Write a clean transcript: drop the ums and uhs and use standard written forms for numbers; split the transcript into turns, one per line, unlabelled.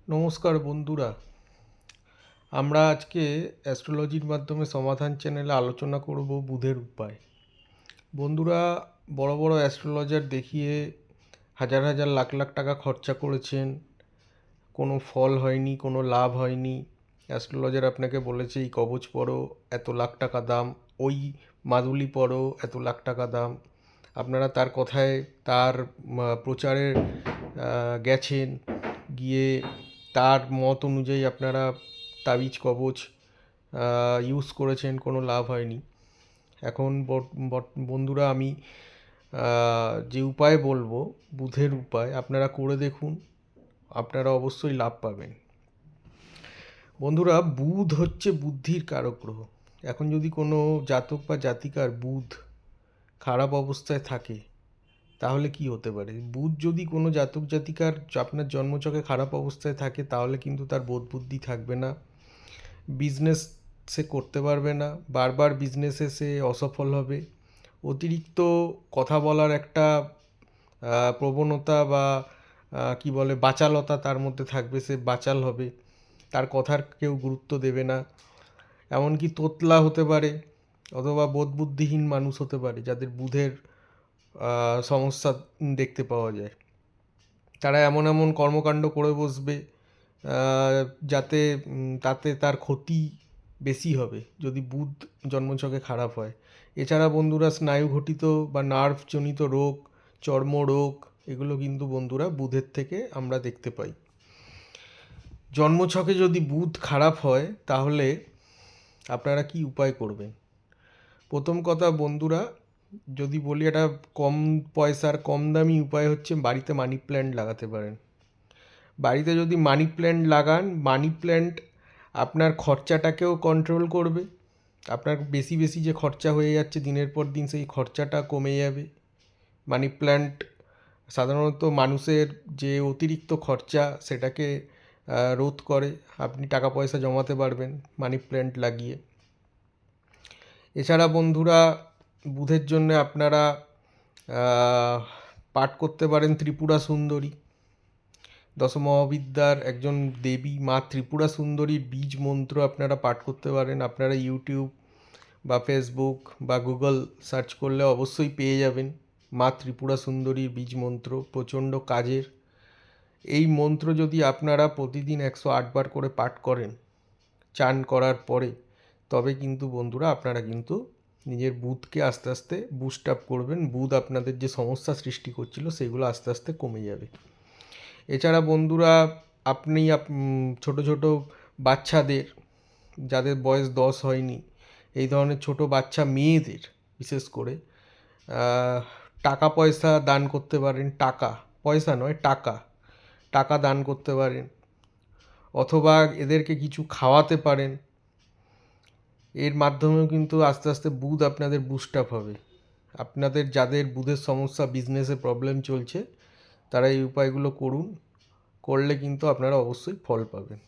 নমস্কার বন্ধুরা, আমরা আজকে অ্যাস্ট্রোলজির মাধ্যমে সমাধান চ্যানেলে আলোচনা করব বুধের উপায়। বন্ধুরা, বড় বড় অ্যাস্ট্রোলজার দেখিয়ে হাজার হাজার লাখ লাখ টাকা খরচা করেছেন, কোনো ফল হয়নি, কোনো লাভ হয়নি। অ্যাস্ট্রোলজার আপনাকে বলেছে এই কবচ পড়ো, এত লাখ টাকা দাম, ওই মাদুলি পড়ো, এত লাখ টাকা দাম। আপনারা তার কথায় তার প্রচারে গেছেন, গিয়ে তার মত অনুযায়ী আপনারা তাবিজ কবচ ইউজ করেছেন, কোনো লাভ হয়নি। এখন বন্ধুরা, আমি যে উপায় বলবো, বুধের উপায়, আপনারা করে দেখুন, আপনারা অবশ্যই লাভ পাবেন। বন্ধুরা, বুধ হচ্ছে বুদ্ধির কারক গ্রহ। এখন যদি কোনো জাতক বা জাতিকার বুধ খারাপ অবস্থায় থাকে, তাহলে কি হতে পারে? বুধ যদি কোনো জাতক জাতিকার আপনার জন্মছকে খারাপ অবস্থায় থাকে, তাহলে কিন্তু তার বোধ বুদ্ধি থাকবে না, বিজনেস সে করতে পারবে না, বারবার বিজনেসে সে অসফল হবে, অতিরিক্ত কথা বলার একটা প্রবণতা বা কি বলে বাচালতা তার মধ্যে থাকবে, সে বাচাল হবে, তার কথার কেউ গুরুত্ব দেবে না, এমনকি তোতলা হতে পারে, অথবা বোধবুদ্ধিহীন মানুষ হতে পারে যাদের বুধের সমস্যা দেখতে পাওয়া যায়। তারা এমন এমন কর্মকাণ্ড করে বসবে যাতে তাতে তার ক্ষতি বেশি হবে যদি বুধ জন্মছকে খারাপ হয়। এছাড়া বন্ধুরা, স্নায়ুঘটিত বা নার্ভজনিত রোগ, চর্মরোগ, এগুলো কিন্তু বন্ধুরা বুধের থেকে আমরা দেখতে পাই। জন্মছকে যদি বুধ খারাপ হয়, তাহলে আপনারা কি উপায় করবেন? প্রথম কথা বন্ধুরা, যদি বলি, এটা কম পয়সার কম দামি উপায় হচ্ছে বাড়িতে মানি প্ল্যান্ট লাগাতে পারেন। বাড়িতে যদি মানি প্ল্যান্ট লাগান, মানি প্ল্যান্ট আপনার খরচাটাকেও কন্ট্রোল করবে। আপনার বেশি বেশি যে খরচা হয়ে যাচ্ছে দিনের পর দিন, সেই খরচাটা কমে যাবে। মানি প্ল্যান্ট সাধারণত মানুষের যে অতিরিক্ত খরচা, সেটাকে রোধ করে। আপনি টাকা পয়সা জমাতে পারবেন মানি প্ল্যান্ট লাগিয়ে। এছাড়া বন্ধুরা, বুধের জন্য আপনারা পাঠ করতে পারেন ত্রিপুরা সুন্দরী। দশমহাবিদ্যার একজন দেবী মা ত্রিপুরা সুন্দরীর বীজ মন্ত্র আপনারা পাঠ করতে পারেন। আপনারা ইউটিউব বা ফেসবুক বা গুগল সার্চ করলে অবশ্যই পেয়ে যাবেন মা ত্রিপুরা সুন্দরীর বীজ মন্ত্র, প্রচণ্ড কাজের। এই মন্ত্র যদি আপনারা প্রতিদিন 108 বার করে পাঠ করেন চান করার পরে, তবে কিন্তু বন্ধুরা আপনারা কিন্তু নিজের বুধকে আস্তে আস্তে বুস্ট আপ করবেন। বুধ আপনাদের যে সমস্যা সৃষ্টি করছিল, সেগুলো আস্তে আস্তে কমে যাবে। এছাড়া বন্ধুরা, আপনি ছোট ছোট বাচ্চাদের, যাদের বয়স 10 হয়নি, এই ধরনের ছোট বাচ্চা মেয়েদের বিশেষ করে টাকা পয়সা দান করতে পারেন। টাকা পয়সা নয়, টাকা টাকা দান করতে পারেন, অথবা এদেরকে কিছু খাওয়াতে পারেন। এর মাধ্যমেও কিন্তু আস্তে আস্তে বুধ আপনাদের বুস্ট আপ হবে। আপনাদের যাদের বুধের সমস্যা, বিজনেসে প্রবলেম চলছে, তারা এই উপায়গুলো করুন, করলে কিন্তু আপনারা অবশ্যই ফল পাবেন।